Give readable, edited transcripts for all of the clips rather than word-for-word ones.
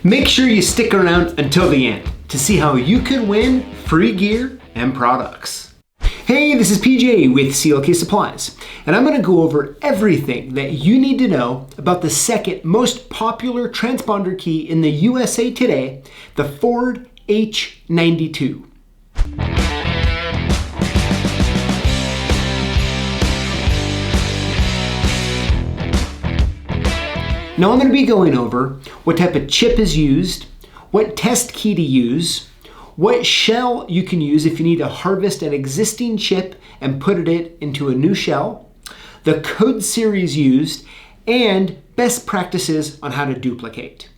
Make sure you stick around until the end to see how you can win free gear and products. Hey, this is PJ with CLKsupplies, and I'm going to go over everything that you need to know about the second most popular transponder key in the USA today, the Ford H92. Now I'm going to be going over what type of chip is used, what test key to use, what shell you can use if you need to harvest an existing chip and put it into a new shell, the code series used, and best practices on how to duplicate.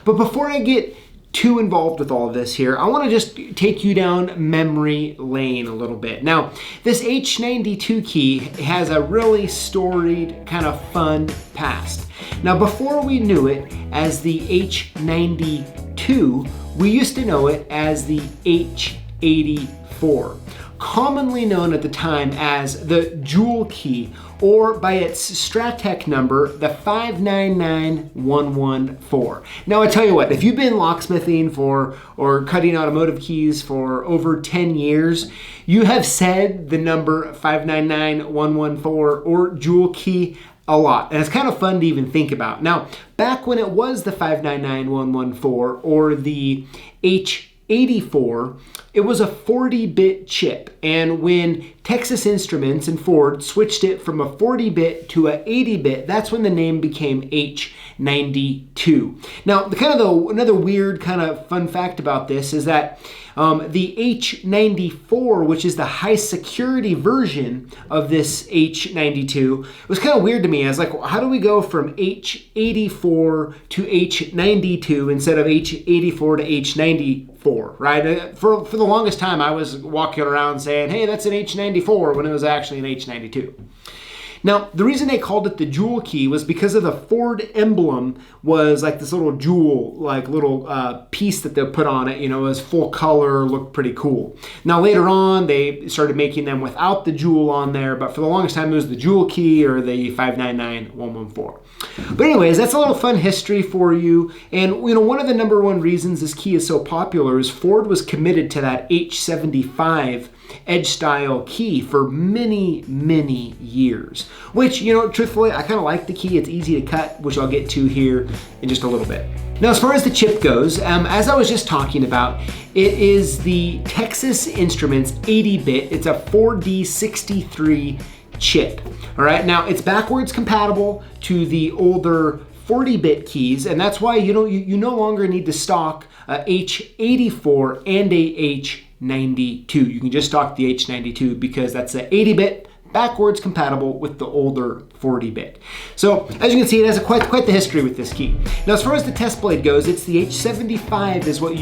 But before I get too involved with all of this here, I want to just take you down memory lane a little bit. Now, this H92 key has a really storied, kind of fun past. Now, before we knew it as the H92, we used to know it as the H84, commonly known at the time as the jewel key, or by its Stratec number, the 599114. Now I tell you what, if you've been locksmithing or cutting automotive keys for over 10 years, you have said the number 599114 or jewel key a lot, and it's kind of fun to even think about. Now, back when it was the 599114 or the H84, it was a 40-bit chip, and when Texas Instruments and Ford switched it from a 40-bit to a 80-bit, that's when the name became H92. Now, another weird kind of fun fact about this is that the H94, which is the high security version of this H92, was kind of weird to me. I was like, how do we go from H84 to H92 instead of H84 to H94, right? For the longest time, I was walking around saying, hey, that's an H94 when it was actually an H92. Now, the reason they called it the jewel key was because of the Ford emblem was like this little jewel, like little piece that they put on it, it was full color, looked pretty cool. Now, later on, they started making them without the jewel on there, but for the longest time, it was the jewel key or the 599114. But anyways, that's a little fun history for you. And one of the number one reasons this key is so popular is Ford was committed to that H75 edge style key for many, many years. Which, truthfully, I kind of like the key. It's easy to cut, which I'll get to here in just a little bit. Now, as far as the chip goes, as I was just talking about, it is the Texas Instruments 80-bit. It's a 4D63 chip. All right, now it's backwards compatible to the older 40-bit keys, and that's why you no longer need to stock a H84 and a H92. You can just stock the H92 because that's a 80-bit backwards compatible with the older 40-bit. So as you can see, it has quite the history with this key. Now, as far as the test blade goes, it's the H75 is what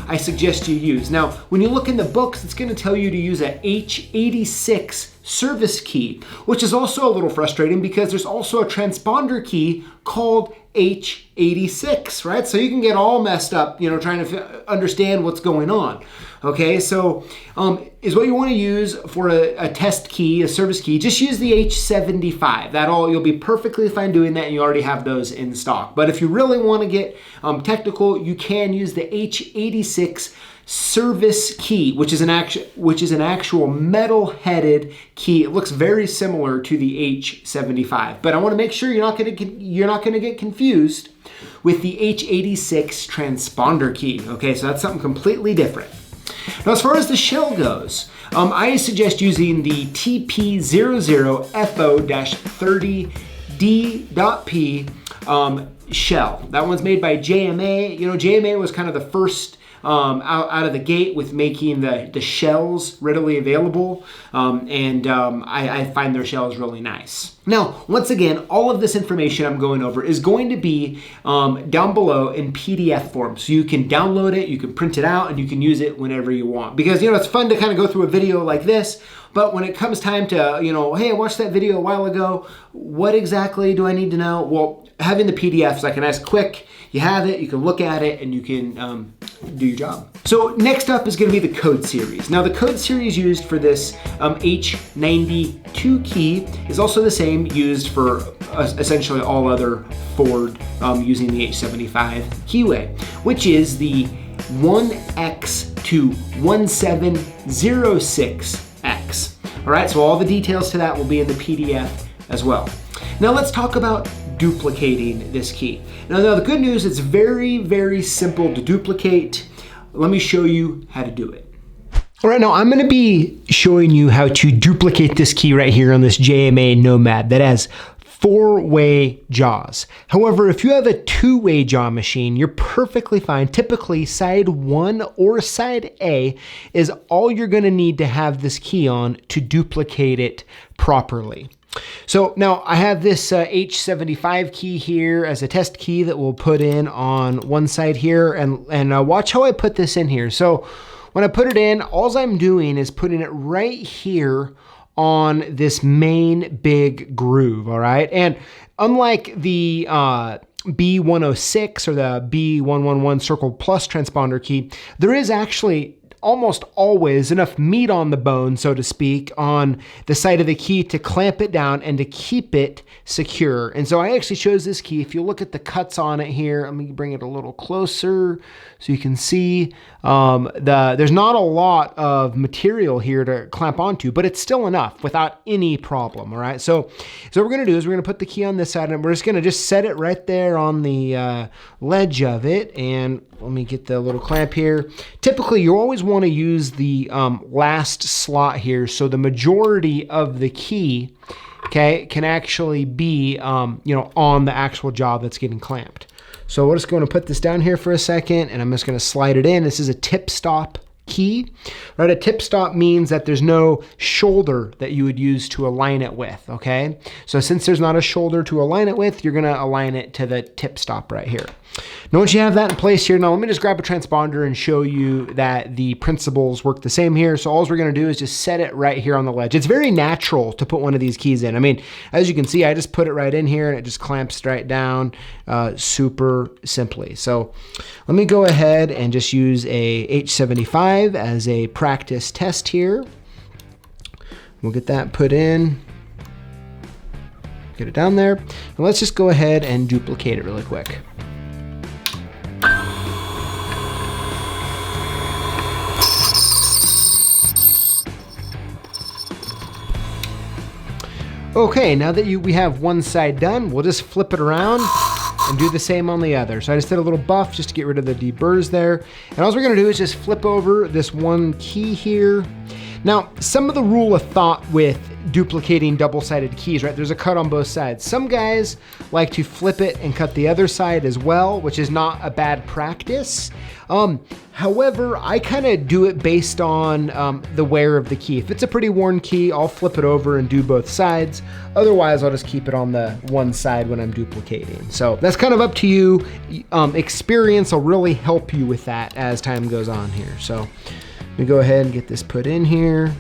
I suggest you use. Now, when you look in the books, it's going to tell you to use a H86 service key, which is also a little frustrating because there's also a transponder key called H86, right? So you can get all messed up, trying to understand what's going on. Okay, so is what you want to use for a test key, a service key. Just use the H75. You'll be perfectly fine doing that, and you already have those in stock. But if you really want to get technical, you can use the H86 service key, which is an actual metal-headed key. It looks very similar to the H75, but I want to make sure you're not going to get confused with the H86 transponder key. Okay, so that's something completely different. Now, as far as the shell goes, I suggest using the TP00FO-30D.P shell. That one's made by JMA. JMA was kind of the first out of the gate with making the shells readily available, and I find their shells really nice. Now, once again, all of this information I'm going over is going to be down below in PDF form, so you can download it, you can print it out, and you can use it whenever you want. Because it's fun to kind of go through a video like this, but when it comes time to, hey, I watched that video a while ago, what exactly do I need to know? Well, having the PDF is like a nice quick, you have it, you can look at it, and you can do your job. So next up is going to be the code series. Now the code series used for this H92 key is also the same used for essentially all other Ford using the H75 keyway, which is the 1X to 1706X. All right, so all the details to that will be in the PDF as well. Now let's talk about duplicating this key. Now the good news, it's very, very simple to duplicate. Let me show you how to do it. All right, now I'm gonna be showing you how to duplicate this key right here on this JMA Nomad that has 4-way jaws. However, if you have a 2-way jaw machine, you're perfectly fine. Typically, side 1 or side A is all you're gonna need to have this key on to duplicate it properly. So now I have this H75 key here as a test key that we'll put in on one side here, and watch how I put this in here. So when I put it in, all I'm doing is putting it right here on this main big groove, all right? And unlike the B106 or the B111 Circle Plus transponder key, there is actually almost always enough meat on the bone, so to speak, on the side of the key to clamp it down and to keep it secure. And so I actually chose this key. If you look at the cuts on it here, let me bring it a little closer so you can see there's not a lot of material here to clamp onto, but it's still enough without any problem, all right? So what we're gonna do is we're gonna put the key on this side and we're just gonna set it right there on the ledge of it. And let me get the little clamp here. Typically, you always want to use the last slot here, so the majority of the key, okay, can actually be on the actual job that's getting clamped. So we're just going to put this down here for a second, and I'm just going to slide it in. This is a tip stop key, right? A tip stop means that there's no shoulder that you would use to align it with, okay? So since there's not a shoulder to align it with, you're gonna align it to the tip stop right here. Now once you have that in place here, now let me just grab a transponder and show you that the principles work the same here. So all we're gonna do is just set it right here on the ledge. It's very natural to put one of these keys in. I mean, as you can see, I just put it right in here and it just clamps right down super simply. So let me go ahead and just use a H75 as a practice test here. We'll get that put in, get it down there, and let's just go ahead and duplicate it really quick. Okay, now that we have one side done, we'll just flip it around and do the same on the other. So I just did a little buff just to get rid of the deburrs there. And all we're gonna do is just flip over this one key here. Now, some of the rule of thought with duplicating double-sided keys, right? There's a cut on both sides. Some guys like to flip it and cut the other side as well, which is not a bad practice. However, I kind of do it based on the wear of the key. If it's a pretty worn key, I'll flip it over and do both sides. Otherwise, I'll just keep it on the one side when I'm duplicating. So that's kind of up to you. Experience will really help you with that as time goes on here. So let me go ahead and get this put in here.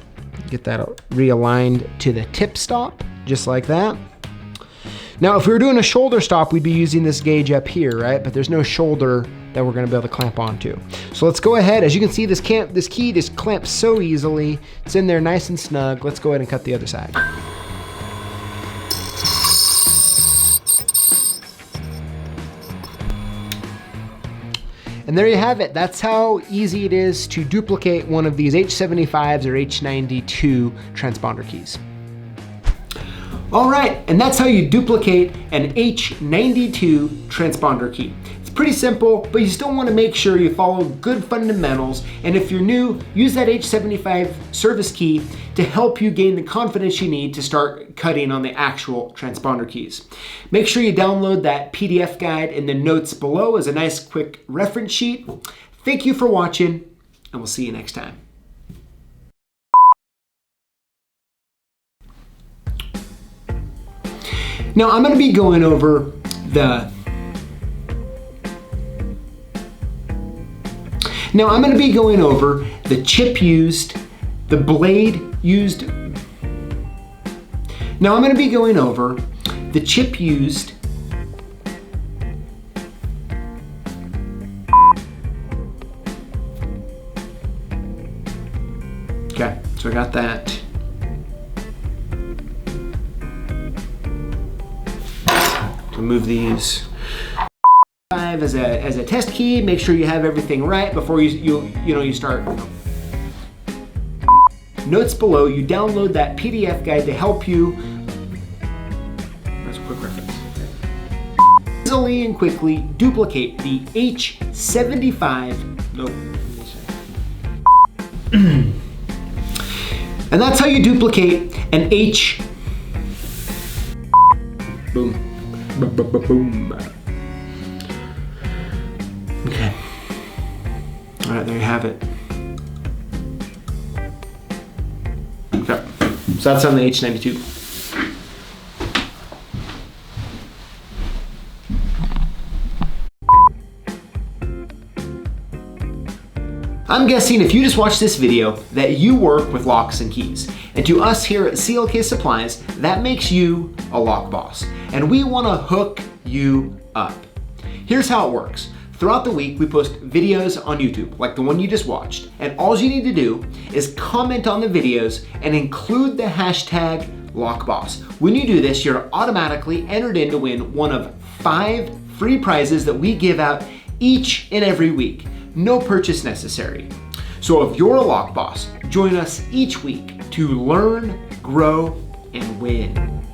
Get that realigned to the tip stop, just like that. Now, if we were doing a shoulder stop, we'd be using this gauge up here, right? But there's no shoulder that we're gonna be able to clamp onto. So let's go ahead. As you can see, this key just clamps so easily. It's in there nice and snug. Let's go ahead and cut the other side. And there you have it. That's how easy it is to duplicate one of these H75s or H92 transponder keys. All right, and that's how you duplicate an H92 transponder key. It's pretty simple, but you still want to make sure you follow good fundamentals. And if you're new, use that H75 service key to help you gain the confidence you need to start cutting on the actual transponder keys. Make sure you download that PDF guide in the notes below as a nice quick reference sheet. Thank you for watching, and we'll see you next time. Now I'm going to be going over the chip used, the blade used. Now I'm going to be going over the chip used, Okay, so I got that. So move these. As a test key, make sure you have everything right before you start. Notes below, you download that PDF guide to help you. That's a quick reference. Easily and quickly duplicate the H95. Nope. And that's how you duplicate an H. Boom. Boom. Okay. All right, there you have it. Okay. So that's on the H92. I'm guessing if you just watched this video that you work with locks and keys. And to us here at CLKsupplies, that makes you a lock boss. And we wanna hook you up. Here's how it works. Throughout the week, we post videos on YouTube, like the one you just watched. And all you need to do is comment on the videos and include the hashtag lockboss. When you do this, you're automatically entered in to win one of 5 free prizes that we give out each and every week. No purchase necessary. So if you're a lock boss, join us each week to learn, grow, and win.